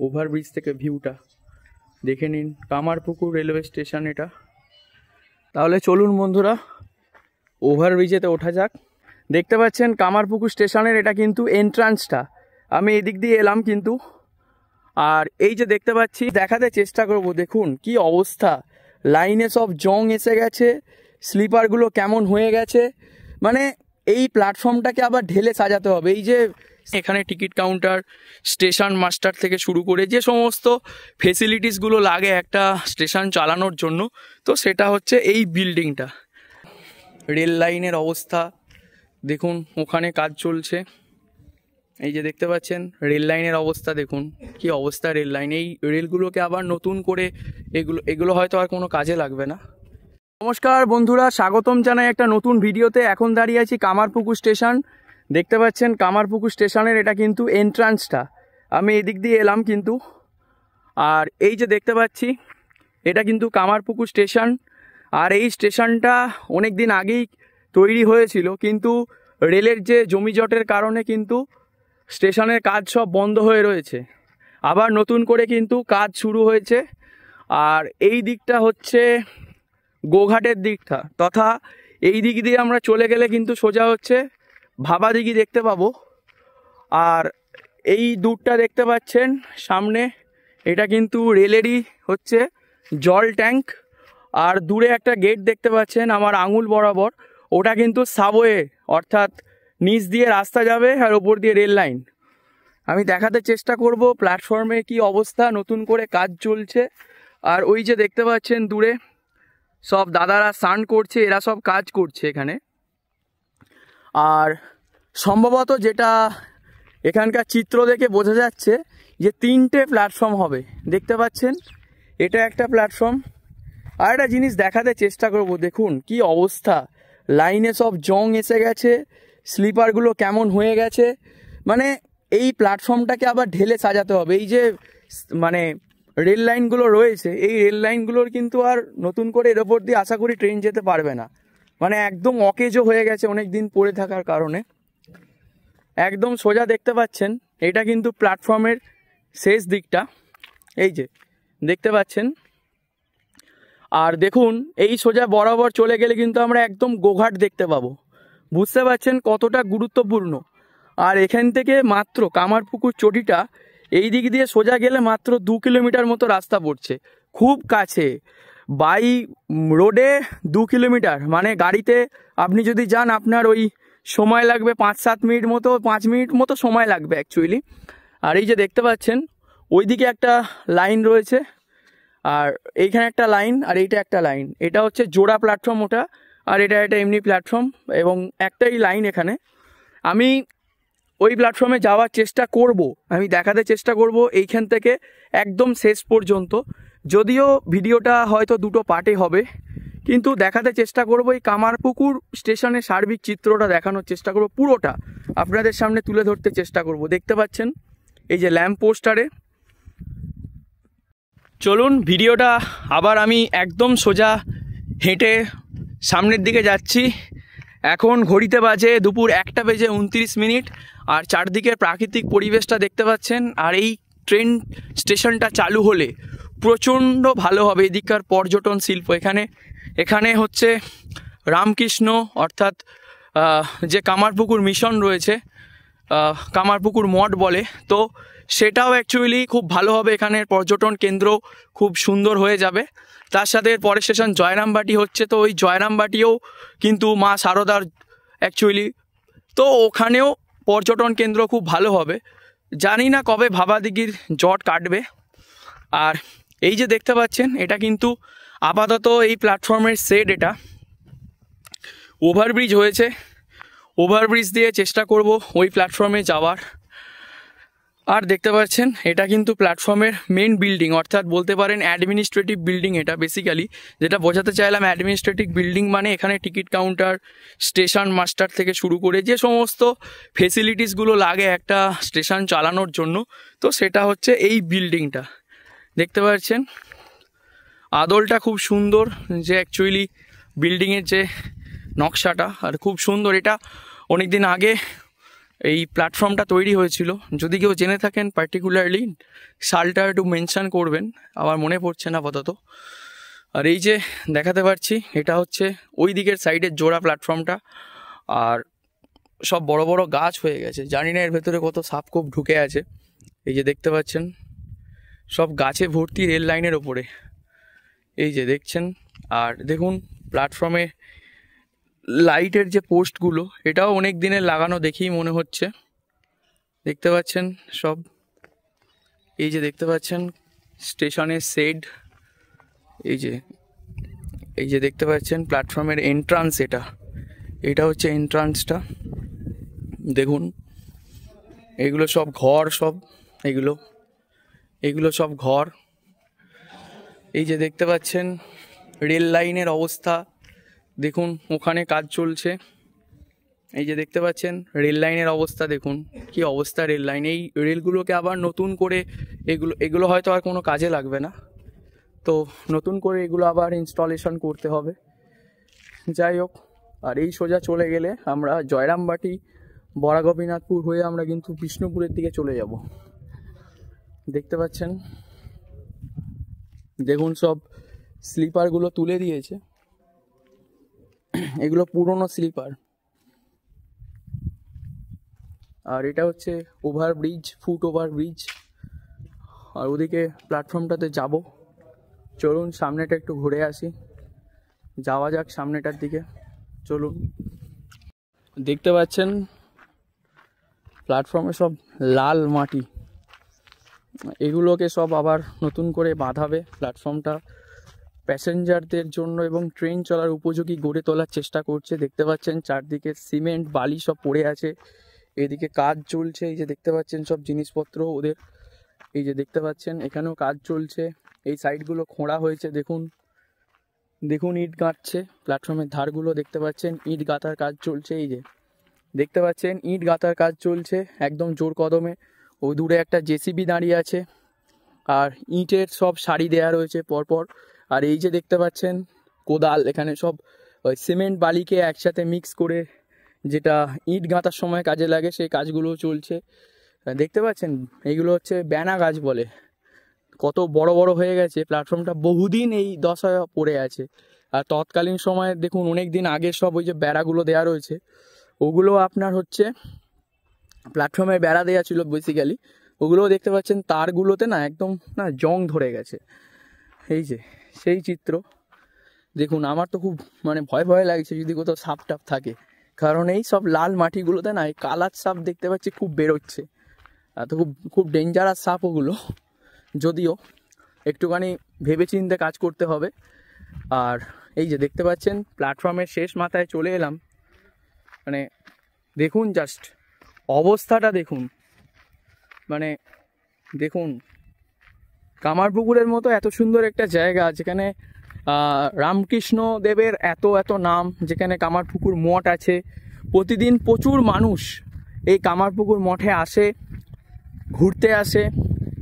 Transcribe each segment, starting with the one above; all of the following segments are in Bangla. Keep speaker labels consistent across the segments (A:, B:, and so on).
A: ওভারব্রিজ থেকে ভিউটা দেখে নিন। কামারপুকুর রেলওয়ে স্টেশন এটা। তাহলে চলুন বন্ধুরা ওভারব্রিজেতে ওঠা যাক। দেখতে পাচ্ছেন কামারপুকুর স্টেশনের এটা কিন্তু এন্ট্রান্সটা। আমি এদিক দিয়ে এলাম কিন্তু, আর এই যে দেখতে পাচ্ছি দেখাতে চেষ্টা করব। দেখুন কি অবস্থা, লাইনে সব জং এসে গেছে, স্লিপারগুলো কেমন হয়ে গেছে। মানে এই প্ল্যাটফর্মটাকে আবার ঢেলে সাজাতে হবে। এই যে এখানে টিকিট কাউন্টার, স্টেশন মাস্টার থেকে শুরু করে যে সমস্ত ফেসিলিটিসগুলো লাগে একটা স্টেশন চালানোর জন্য, তো সেটা হচ্ছে এই বিল্ডিংটা। রেল লাইনের অবস্থা দেখুন, ওখানে কাজ চলছে। এই যে দেখতে পাচ্ছেন রেল লাইনের অবস্থা দেখুন কি অবস্থা রেল লাইন। এই রেলগুলোকে আবার নতুন করে এগুলো হয়তো আর কোনো কাজে লাগবে না। নমস্কার বন্ধুরা, স্বাগতম জানাই একটা নতুন ভিডিওতে। এখন দাঁড়িয়ে আছি কামারপুকুর স্টেশন। দেখতে পাচ্ছেন কামারপুকুর স্টেশনের এটা কিন্তু এন্ট্রান্সটা। আমি এদিক দিয়ে এলাম কিন্তু, আর এই যে দেখতে পাচ্ছি এটা কিন্তু কামারপুকুর স্টেশন। আর এই স্টেশনটা অনেক দিন আগেই তৈরি হয়েছিল, কিন্তু রেলের যে জমিজটের কারণে কিন্তু স্টেশনের কাজ সব বন্ধ হয়ে রয়েছে। আবার নতুন করে কিন্তু কাজ শুরু হয়েছে। আর এই দিকটা হচ্ছে গোঘাটের দিকটা, তথা এই দিক দিয়ে আমরা চলে গেলে কিন্তু সোজা হচ্ছে ভাবাদিঘি দেখতে পাবো। আর এই দূরটা দেখতে পাচ্ছেন সামনে, এটা কিন্তু রেলেরই হচ্ছে জল ট্যাঙ্ক। আর দূরে একটা গেট দেখতে পাচ্ছেন আমার আঙুল বরাবর, ওটা কিন্তু সাবওয়ে, অর্থাৎ নিচ দিয়ে রাস্তা যাবে আর ওপর দিয়ে রেল লাইন। আমি দেখাতে চেষ্টা করব প্ল্যাটফর্মে কি অবস্থা, নতুন করে কাজ চলছে। আর ওই যে দেখতে পাচ্ছেন দূরে সব দাদারা স্নান করছে, এরা সব কাজ করছে এখানে। আর সম্ভবত যেটা এখানকার চিত্র দেখে বোঝা যাচ্ছে যে 3টে প্ল্যাটফর্ম হবে। দেখতে পাচ্ছেন এটা একটা প্ল্যাটফর্ম। আর একটা জিনিস দেখাতে চেষ্টা করব, দেখুন কি অবস্থা, লাইনে সব জং এসে গেছে, স্লিপারগুলো কেমন হয়ে গেছে। মানে এই প্ল্যাটফর্মটাকে আবার ঢেলে সাজাতে হবে। এই যে মানে রেল লাইনগুলো রয়েছে, এই রেল লাইনগুলোর কিন্তু আর নতুন করে এর ওপর দিয়ে আশা করি ট্রেন যেতে পারবে না। মানে একদম অকেজো হয়ে গেছে অনেক দিন পড়ে থাকার কারণে। একদম সোজা দেখতে পাচ্ছেন এটা কিন্তু প্ল্যাটফর্মের শেষ দিকটা, এই যে দেখতে পাচ্ছেন। আর দেখুন এই সোজা বরাবর চলে গেলে কিন্তু আমরা একদম গোঘাট দেখতে পাবো। বুঝতে পারছেন কতটা গুরুত্বপূর্ণ। আর এখান থেকে মাত্র কামারপুকুর চটিটা এই দিক দিয়ে সোজা গেলে মাত্র 2 কিলোমিটার মতো রাস্তা পড়ছে, খুব কাছে। বাই রোডে 2 কিলোমিটার, মানে গাড়িতে আপনি যদি যান আপনার ওই সময় লাগবে 5-7 মিনিট মতো, 5 মিনিট মতো সময় লাগবে অ্যাকচুয়ালি। আর এই যে দেখতে পাচ্ছেন ওইদিকে একটা লাইন রয়েছে, আর এইখানে একটা লাইন, আর এইটা একটা লাইন। এটা হচ্ছে জোড়া প্ল্যাটফর্ম ওটা, আর এটা একটা এমনি প্ল্যাটফর্ম, এবং একটাই লাইন এখানে। আমি ওই প্ল্যাটফর্মে যাওয়ার চেষ্টা করব, আমি দেখাতে চেষ্টা করব এইখান থেকে একদম শেষ পর্যন্ত। যদিও ভিডিওটা হয়তো 2টো পার্টে হবে, কিন্তু দেখাতে চেষ্টা করব এই কামারপুকুর স্টেশনের সার্বিক চিত্রটা দেখানোর চেষ্টা করব, পুরোটা আপনাদের সামনে তুলে ধরতে চেষ্টা করব। দেখতে পাচ্ছেন এই যে ল্যাম্প পোস্টারে। চলুন ভিডিওটা আবার আমি একদম সোজা হেঁটে সামনের দিকে যাচ্ছি। এখন ঘড়িতে বাজে দুপুর 1:29, আর চারদিকের প্রাকৃতিক পরিবেশটা দেখতে পাচ্ছেন। আর এই ট্রেন স্টেশনটা চালু হলে প্রচণ্ড ভালো হবে এদিককার পর্যটন শিল্প। এখানে হচ্ছে রামকৃষ্ণ, অর্থাৎ যে কামারপুকুর মিশন রয়েছে, কামারপুকুর মঠ বলে, তো সেটাও অ্যাকচুয়ালি খুব ভালো হবে। এখানের পর্যটন কেন্দ্র খুব সুন্দর হয়ে যাবে। তার সাথে পরের স্টেশন জয়রামবাটি হচ্ছে, তো ওই জয়রামবাটিও কিন্তু মা শারদার অ্যাকচুয়ালি, তো ওখানেও পর্যটন কেন্দ্র খুব ভালো হবে। জানি না কবে ভাবাদিঘির জট কাটবে। আর এই যে দেখতে পাচ্ছেন এটা কিন্তু আপাতত এই প্ল্যাটফর্মের সেট, এটা ওভারব্রিজ হয়েছে, ওভারব্রিজ দিয়ে চেষ্টা করব ওই প্ল্যাটফর্মে যাওয়ার। আর দেখতে পাচ্ছেন এটা কিন্তু প্ল্যাটফর্মের মেন বিল্ডিং, অর্থাৎ বলতে পারেন অ্যাডমিনিস্ট্রেটিভ বিল্ডিং। এটা বেসিক্যালি যেটা বোঝাতে চাইলাম, অ্যাডমিনিস্ট্রেটিভ বিল্ডিং মানে এখানে টিকিট কাউন্টার, স্টেশন মাস্টার থেকে শুরু করে যে সমস্ত ফেসিলিটিসগুলো লাগে একটা স্টেশন চালানোর জন্য, তো সেটা হচ্ছে এই বিল্ডিংটা। দেখতে পাচ্ছেন আদলটা খুব সুন্দর, যে অ্যাকচুয়ালি বিল্ডিংয়ের যে নকশাটা আর খুব সুন্দর। এটা অনেক দিন আগে এই প্ল্যাটফর্মটা তৈরি হয়েছিল। যদি কেউ জেনে থাকেন পার্টিকুলারলি সালটা একটু মেনশন করবেন, আমার মনে পড়ছে না আপাতত। আর এই যে দেখাতে পারছি, এটা হচ্ছে ওই দিকের সাইডের জোড়া প্ল্যাটফর্মটা। আর সব বড় বড় গাছ হয়ে গেছে, জানি না এর ভেতরে কত সাপখোপ ঢুকে আছে। এই যে দেখতে পাচ্ছেন সব গাছে ভর্তি রেল লাইনের ওপরে, এই যে দেখছেন। আর দেখুন প্ল্যাটফর্মে লাইটের যে পোস্টগুলো, এটাও অনেক দিনের লাগানো দেখেই মনে হচ্ছে। দেখতে পাচ্ছেন সব, এই যে দেখতে পাচ্ছেন স্টেশনের শেড, এই যে দেখতে পাচ্ছেন প্ল্যাটফর্মের এন্ট্রান্স, এটা হচ্ছে এন্ট্রান্সটা। দেখুন এগুলো সব ঘর, সব এগুলো সব ঘর। এই যে দেখতে পাচ্ছেন রেল লাইনের অবস্থা, দেখুন ওখানে কাজ চলছে। এই যে দেখতে পাচ্ছেন রেল লাইনের অবস্থা, দেখুন কি অবস্থা রেল লাইন। এই রেলগুলোকে আবার নতুন করে এগুলো হয়তো আর কোনো কাজে লাগবে না, তো নতুন করে এগুলো আবার ইনস্টলেশন করতে হবে। যাই হোক, আর এই সোজা চলে গেলে আমরা জয়রামবাটি বড়াগোপীনাথপুর হয়ে আমরা কিন্তু বিষ্ণুপুরের দিকে চলে যাব। দেখতে পাচ্ছেন, দেখুন সব স্লিপারগুলো তুলে দিয়েছে, এগুলো পুরনো স্লিপার। আর এটা হচ্ছে ওভারব্রিজ, ফুট ওভারব্রিজ। আর ওদিকে প্ল্যাটফর্মটাতে যাব, চলুন সামনেটা একটু ঘুরে আসি, যাওয়া যাক সামনেটার দিকে, চলুন। দেখতে পাচ্ছেন প্ল্যাটফর্মে সব লাল মাটি, এগুলোকে সব আবার নতুন করে বাঁধাবে। প্ল্যাটফর্মটা প্যাসেঞ্জারদের জন্য এবং ট্রেন চলার উপযোগী গড়ে তোলার চেষ্টা করছে। দেখতে পাচ্ছেন চারদিকে সিমেন্ট বালি সব পড়ে আছে, এদিকে কাজ চলছে। এই যে দেখতে পাচ্ছেন সব জিনিসপত্র ওদের, এই যে দেখতে পাচ্ছেন এখানেও কাজ চলছে। এই সাইডগুলো খোঁড়া হয়েছে, দেখুন ইট গাঁথছে। প্ল্যাটফর্মের ধারগুলো দেখতে পাচ্ছেন ইট গাঁথার কাজ চলছে। এই যে দেখতে পাচ্ছেন ইট গাঁথার কাজ চলছে একদম জোর কদমে। ওই দূরে একটা জেসিবি দাঁড়িয়ে আছে, আর ইটের সব সারি দেয়া রয়েছে পরপর। আর এই যে দেখতে পাচ্ছেন কোদাল, এখানে সব ওই সিমেন্ট বালিকে একসাথে মিক্স করে যেটা ইট গাঁথার সময় কাজে লাগে, সেই কাজগুলো চলছে। দেখতে পাচ্ছেন এইগুলো হচ্ছে ব্যানা গাছ বলে, কত বড় বড় হয়ে গেছে। প্ল্যাটফর্মটা বহুদিন এই দশায় পড়ে আছে। আর তৎকালীন সময়ে দেখুন অনেক দিন আগে সব ওই যে বেড়াগুলো দেওয়া রয়েছে, ওগুলো আপনার হচ্ছে প্ল্যাটফর্মে বেড়া দেওয়া ছিল বেসিক্যালি। ওগুলোও দেখতে পাচ্ছেন তারগুলোতে না একদম না জং ধরে গেছে। এই যে সেই চিত্র দেখুন, আমার তো খুব মানে ভয় লাগছে যদি কোথাও সাপ টাপ থাকে, কারণ এই সব লাল মাটিগুলোতে না এই কালার সাপ দেখতে পাচ্ছি খুব বেরোচ্ছে। তো খুব ডেঞ্জারাস সাপ ওগুলো, যদিও একটুখানি ভেবেচিন্তে কাজ করতে হবে। আর এই যে দেখতে পাচ্ছেন প্ল্যাটফর্মের শেষ মাথায় চলে এলাম, মানে দেখুন জাস্ট অবস্থাটা দেখুন, মানে দেখুন কামারপুকুরের মতো এত সুন্দর একটা জায়গা, যেখানে রামকৃষ্ণ দেবের এত নাম, যেখানে কামারপুকুর মঠ আছে। প্রতিদিন প্রচুর মানুষ এই কামারপুকুর মঠে আসে, ঘুরতে আসে।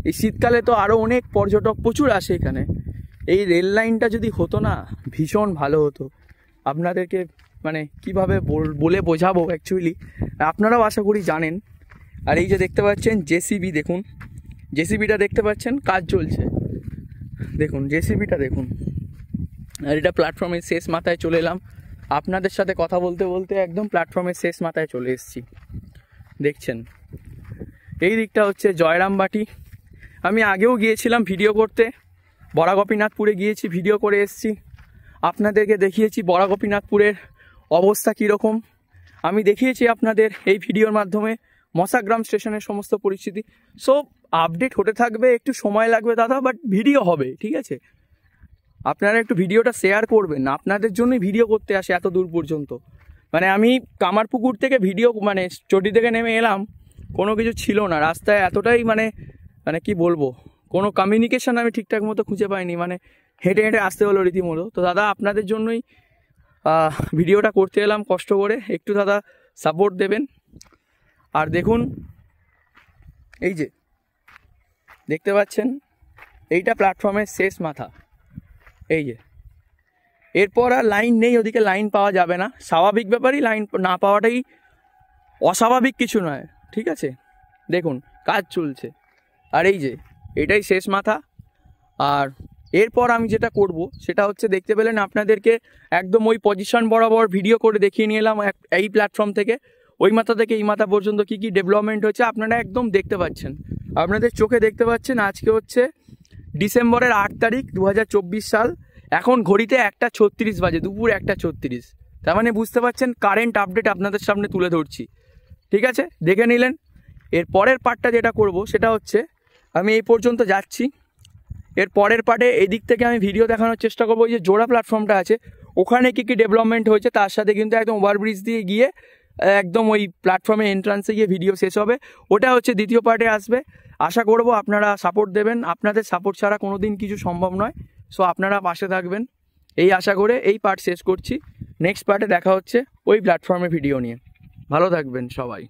A: এই শীতকালে তো আরও অনেক পর্যটক প্রচুর আসে এখানে। এই রেল লাইনটা যদি হতো না ভীষণ ভালো হতো। আপনাদেরকে মানে কিভাবে বলে বোঝাবো, অ্যাকচুয়ালি আপনারাও আশা করি জানেন। আর এই যে দেখতে পাচ্ছেন জেসিবি, দেখুন জেসিবিটা দেখতে পাচ্ছেন কাজ চলছে, দেখুন জেসিবিটা দেখুন। আর এটা প্ল্যাটফর্মের শেষ মাথায় চলে এলাম, আপনাদের সাথে কথা বলতে বলতে একদম প্ল্যাটফর্মের শেষ মাথায় চলে এসেছি। দেখছেন এই দিকটা হচ্ছে জয়রামবাটি। আমি আগেও গিয়েছিলাম ভিডিও করতে, বড়াগোপীনাথপুরে গিয়েছি, ভিডিও করে এসেছি, আপনাদেরকে দেখিয়েছি বড়াগোপীনাথপুরের অবস্থা কীরকম। আমি দেখিয়েছি আপনাদের এই ভিডিওর মাধ্যমে মশাগ্রাম স্টেশনের সমস্ত পরিস্থিতি। সো আপডেট হতে থাকবে, একটু সময় লাগবে দাদা, বাট ভিডিও হবে, ঠিক আছে? আপনারা একটু ভিডিওটা শেয়ার করবেন, আপনাদের জন্যই ভিডিও করতে আসে এত দূর পর্যন্ত। মানে আমি কামারপুকুর থেকে ভিডিও মানে চটি থেকে নেমে এলাম, কোনো কিছু ছিল না রাস্তায়, এতটাই মানে কি বলবো, কোনো কমিউনিকেশান আমি ঠিকঠাক মতো খুঁজে পাইনি, মানে হেঁটে হেঁটে আসতে হলো রীতিমতো। তো দাদা আপনাদের জন্যই ভিডিওটা করতে এলাম কষ্ট করে, একটু দাদা সাপোর্ট দেবেন। আর দেখুন এই যে দেখতে পাচ্ছেন এইটা প্ল্যাটফর্মের শেষ মাথা। এই যে এরপর আর লাইন নেই, ওদিকে লাইন পাওয়া যাবে না, স্বাভাবিক ব্যাপারই, লাইন না পাওয়াটাই অস্বাভাবিক কিছু নয়, ঠিক আছে। দেখুন কাজ চলছে, আর এই যে এটাই শেষ মাথা। আর এরপর আমি যেটা করব সেটা হচ্ছে, দেখতে পেলেন আপনাদেরকে একদম ওই পজিশন বরাবর ভিডিও করে দেখিয়ে নিয়ে এলাম এই প্ল্যাটফর্ম থেকে ওই মাথা থেকে এই মাথা পর্যন্ত কী কী ডেভেলপমেন্ট হচ্ছে আপনারা একদম দেখতে পাচ্ছেন, আপনাদের চোখে দেখতে পাচ্ছেন। আজকে হচ্ছে ডিসেম্বরের 8 তারিখ 2024 সাল। এখন ঘড়িতে 1:36 বাজে, দুপুর 1:36। তার মানে বুঝতে পারছেন কারেন্ট আপডেট আপনাদের সামনে তুলে ধরছি, ঠিক আছে। দেখে নিলেন। এর পরের পার্টটা যেটা করব সেটা হচ্ছে, আমি এই পর্যন্ত যাচ্ছি, এর পরের পার্টে এই দিক থেকে আমি ভিডিও দেখানোর চেষ্টা করবো। যে জোড়া প্ল্যাটফর্মটা আছে ওখানে কী কী ডেভেলপমেন্ট হয়েছে, তার সাথে কিন্তু একদম ওভারব্রিজ দিয়ে গিয়ে একদম ওই প্ল্যাটফর্মে এন্ট্রান্সে গিয়ে ভিডিও শেষ হবে। ওটা হচ্ছে দ্বিতীয় পার্টে আসবে। আশা করব আপনারা সাপোর্ট দেবেন, আপনাদের সাপোর্ট ছাড়া কোনো দিন কিছু সম্ভব নয়। সো আপনারা পাশে থাকবেন এই আশা করে এই পার্ট শেষ করছি। নেক্সট পার্টে দেখা হচ্ছে ওই প্ল্যাটফর্মে ভিডিও নিয়ে। ভালো থাকবেন সবাই।